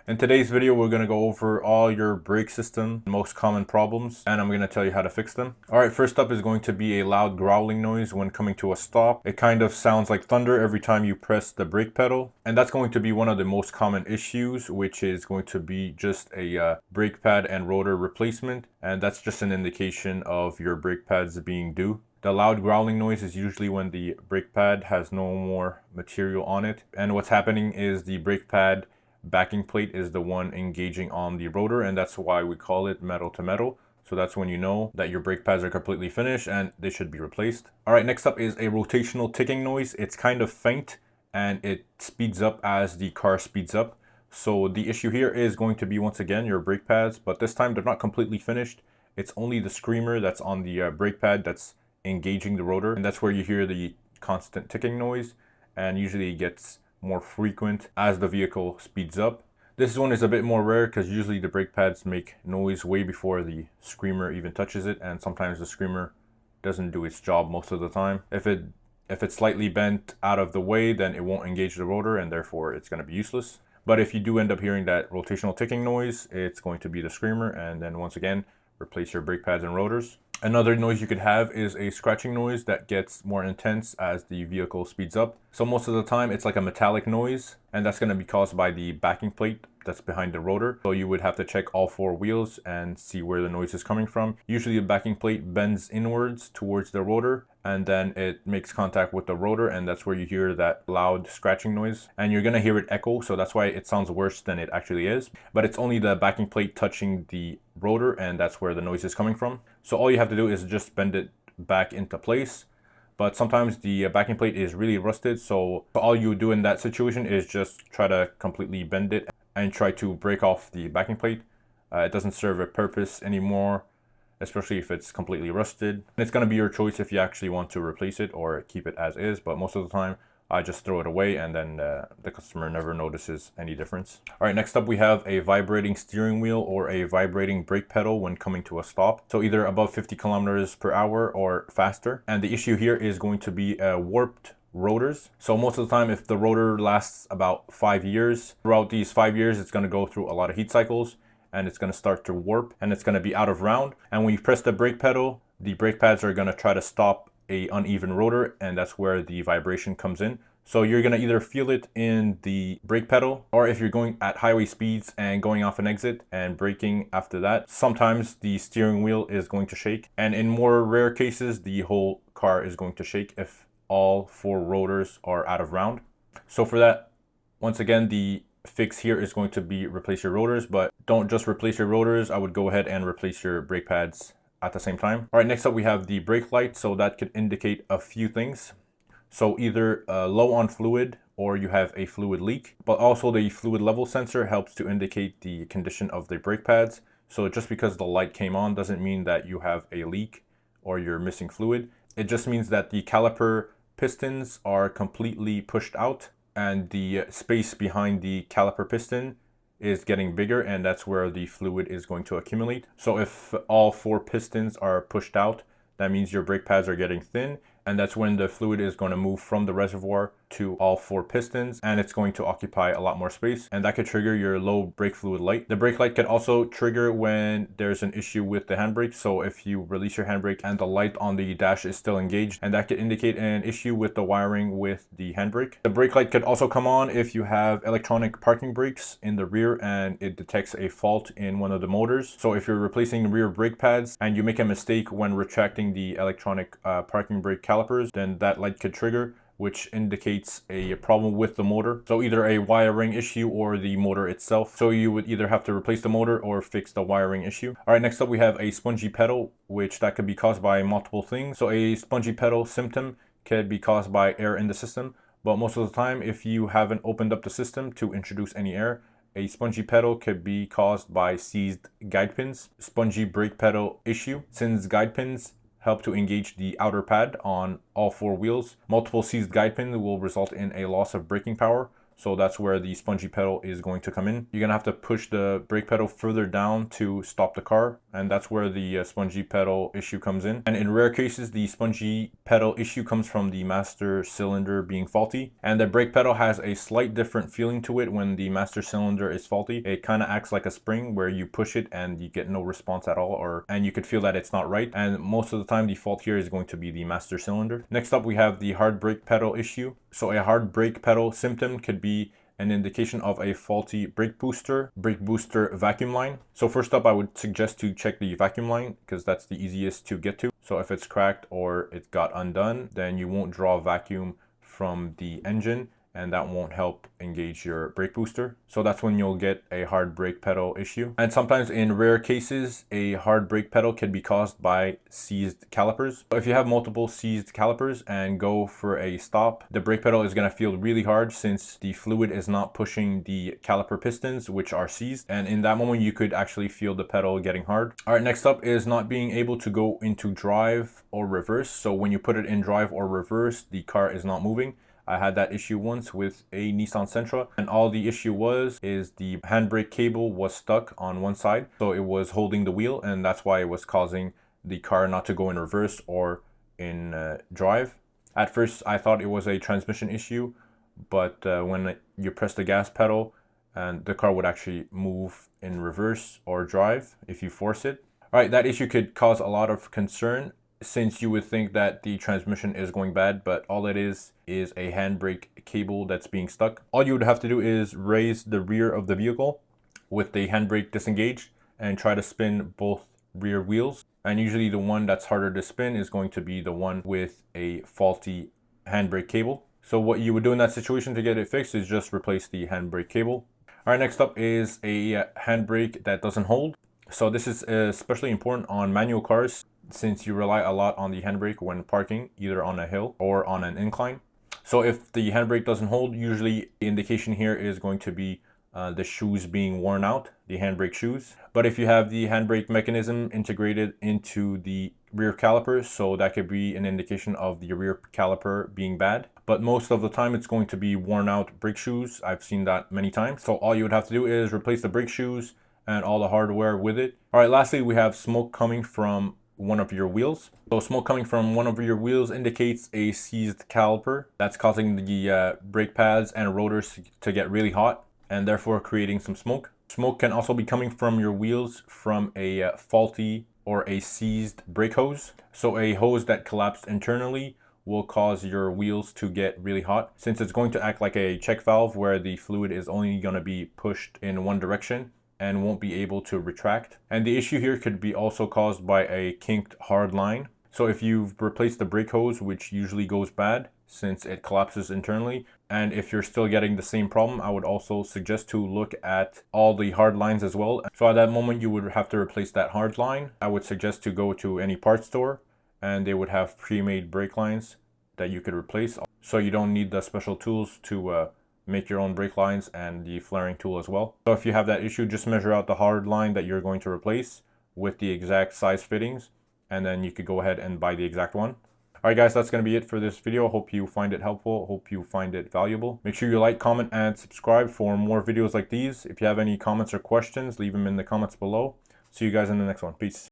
In today's video, we're going to go over all your brake system most common problems, and I'm going to tell you how to fix them. All right, first up is going to be a loud growling noise when coming to a stop. It kind of sounds like thunder every time you press the brake pedal, and that's going to be one of the most common issues, which is going to be just a brake pad and rotor replacement, and that's just an indication of your brake pads being due. The loud growling noise is usually when the brake pad has no more material on it, and what's happening is the brake pad backing plate is the one engaging on the rotor, and that's why we call it metal to metal. So that's when you know that your brake pads are completely finished and they should be replaced. All right, next up is a rotational ticking noise. It's kind of faint and it speeds up as the car speeds up. So the issue here is going to be, once again, your brake pads, but this time they're not completely finished. It's only the screamer that's on the brake pad that's engaging the rotor, and that's where you hear the constant ticking noise, and usually it gets more frequent as the vehicle speeds up. This one is a bit more rare because usually the brake pads make noise way before the screamer even touches it, and sometimes the screamer doesn't do its job most of the time. If it's slightly bent out of the way, then it won't engage the rotor and therefore it's going to be useless. But if you do end up hearing that rotational ticking noise, it's going to be the screamer, and then once again, replace your brake pads and rotors. Another noise you could have is a scratching noise that gets more intense as the vehicle speeds up. So most of the time it's like a metallic noise, and that's going to be caused by the backing plate that's behind the rotor. So you would have to check all four wheels and see where the noise is coming from. Usually the backing plate bends inwards towards the rotor, and then it makes contact with the rotor, and that's where you hear that loud scratching noise. And you're going to hear it echo, so that's why it sounds worse than it actually is. But it's only the backing plate touching the rotor, and that's where the noise is coming from. So all you have to do is just bend it back into place. But sometimes the backing plate is really rusted, so all you do in that situation is just try to completely bend it and try to break off the backing plate. It doesn't serve a purpose anymore, especially if it's completely rusted. And it's going to be your choice if you actually want to replace it or keep it as is, but most of the time I just throw it away, and then the customer never notices any difference. All right, next up we have a vibrating steering wheel or a vibrating brake pedal when coming to a stop. So either above 50 kilometers per hour or faster. And the issue here is going to be warped rotors. So most of the time, if the rotor lasts about 5 years, throughout these 5 years, it's going to go through a lot of heat cycles, and it's going to start to warp, and it's going to be out of round. And when you press the brake pedal, the brake pads are going to try to stop a uneven rotor, and that's where the vibration comes in. So you're going to either feel it in the brake pedal, or if you're going at highway speeds and going off an exit and braking after that, sometimes the steering wheel is going to shake. And in more rare cases, the whole car is going to shake if all four rotors are out of round. So for that, once again, the fix here is going to be replace your rotors, but don't just replace your rotors. I would go ahead and replace your brake pads at the same time. All right, next up we have the brake light. So that could indicate a few things. So either low on fluid or you have a fluid leak, but also the fluid level sensor helps to indicate the condition of the brake pads. So just because the light came on doesn't mean that you have a leak or you're missing fluid. It just means that the caliper pistons are completely pushed out, and the space behind the caliper piston is getting bigger, and that's where the fluid is going to accumulate. So if all four pistons are pushed out, that means your brake pads are getting thin, and that's when the fluid is going to move from the reservoir to all four pistons, and it's going to occupy a lot more space, and that could trigger your low brake fluid light. The brake light can also trigger when there's an issue with the handbrake. So if you release your handbrake and the light on the dash is still engaged, and that could indicate an issue with the wiring with the handbrake. The brake light could also come on if you have electronic parking brakes in the rear and it detects a fault in one of the motors. So if you're replacing rear brake pads and you make a mistake when retracting the electronic parking brake calipers, then that light could trigger, which indicates a problem with the motor. So either a wiring issue or the motor itself. So you would either have to replace the motor or fix the wiring issue. All right, next up we have a spongy pedal, which that could be caused by multiple things. So a spongy pedal symptom could be caused by air in the system, but most of the time, if you haven't opened up the system to introduce any air, a spongy pedal could be caused by seized guide pins. Spongy brake pedal issue, since guide pins help to engage the outer pad on all four wheels. Multiple seized guide pins will result in a loss of braking power. So that's where the spongy pedal is going to come in. You're gonna have to push the brake pedal further down to stop the car, and that's where the spongy pedal issue comes in. And in rare cases, the spongy pedal issue comes from the master cylinder being faulty, and the brake pedal has a slight different feeling to it when the master cylinder is faulty. It kind of acts like a spring where you push it and you get no response at all, and you could feel that it's not right. And most of the time, the fault here is going to be the master cylinder. Next up, we have the hard brake pedal issue. So a hard brake pedal symptom could be an indication of a faulty brake booster vacuum line. So first up, I would suggest to check the vacuum line because that's the easiest to get to. So if it's cracked or it got undone, then you won't draw vacuum from the engine, and that won't help engage your brake booster. So that's when you'll get a hard brake pedal issue. And sometimes in rare cases, a hard brake pedal can be caused by seized calipers. So if you have multiple seized calipers and go for a stop, the brake pedal is gonna feel really hard since the fluid is not pushing the caliper pistons, which are seized. And in that moment, you could actually feel the pedal getting hard. All right, next up is not being able to go into drive or reverse. So when you put it in drive or reverse, the car is not moving. I had that issue once with a Nissan Sentra, and all the issue is the handbrake cable was stuck on one side. So it was holding the wheel, and that's why it was causing the car not to go in reverse or in drive. At first, I thought it was a transmission issue, but when you press the gas pedal, and the car would actually move in reverse or drive if you force it. All right, that issue could cause a lot of concern since you would think that the transmission is going bad, but all it is a handbrake cable that's being stuck. All you would have to do is raise the rear of the vehicle with the handbrake disengaged and try to spin both rear wheels. And usually the one that's harder to spin is going to be the one with a faulty handbrake cable. So what you would do in that situation to get it fixed is just replace the handbrake cable. All right, next up is a handbrake that doesn't hold. So this is especially important on manual cars since you rely a lot on the handbrake when parking, either on a hill or on an incline. So if the handbrake doesn't hold, usually the indication here is going to be the shoes being worn out, the handbrake shoes. But if you have the handbrake mechanism integrated into the rear calipers, so that could be an indication of the rear caliper being bad. But most of the time it's going to be worn out brake shoes. I've seen that many times. So all you would have to do is replace the brake shoes and all the hardware with it. All right, lastly, we have smoke coming from one of your wheels. So smoke coming from one of your wheels indicates a seized caliper that's causing the brake pads and rotors to get really hot and therefore creating some smoke. Smoke can also be coming from your wheels from a faulty or a seized brake hose. So a hose that collapsed internally will cause your wheels to get really hot since it's going to act like a check valve where the fluid is only going to be pushed in one direction and won't be able to retract. And the issue here could be also caused by a kinked hard line. So if you've replaced the brake hose, which usually goes bad since it collapses internally, and if you're still getting the same problem, I would also suggest to look at all the hard lines as well. So at that moment, you would have to replace that hard line. I would suggest to go to any parts store and they would have pre-made brake lines that you could replace. So you don't need the special tools to make your own brake lines and the flaring tool as well. So if you have that issue, just measure out the hard line that you're going to replace with the exact size fittings, and then you could go ahead and buy the exact one. All right guys, that's going to be it for this video. Hope you find it helpful. Hope you find it valuable. Make sure you like, comment, and subscribe for more videos like these. If you have any comments or questions, leave them in the comments below. See you guys in the next one. Peace.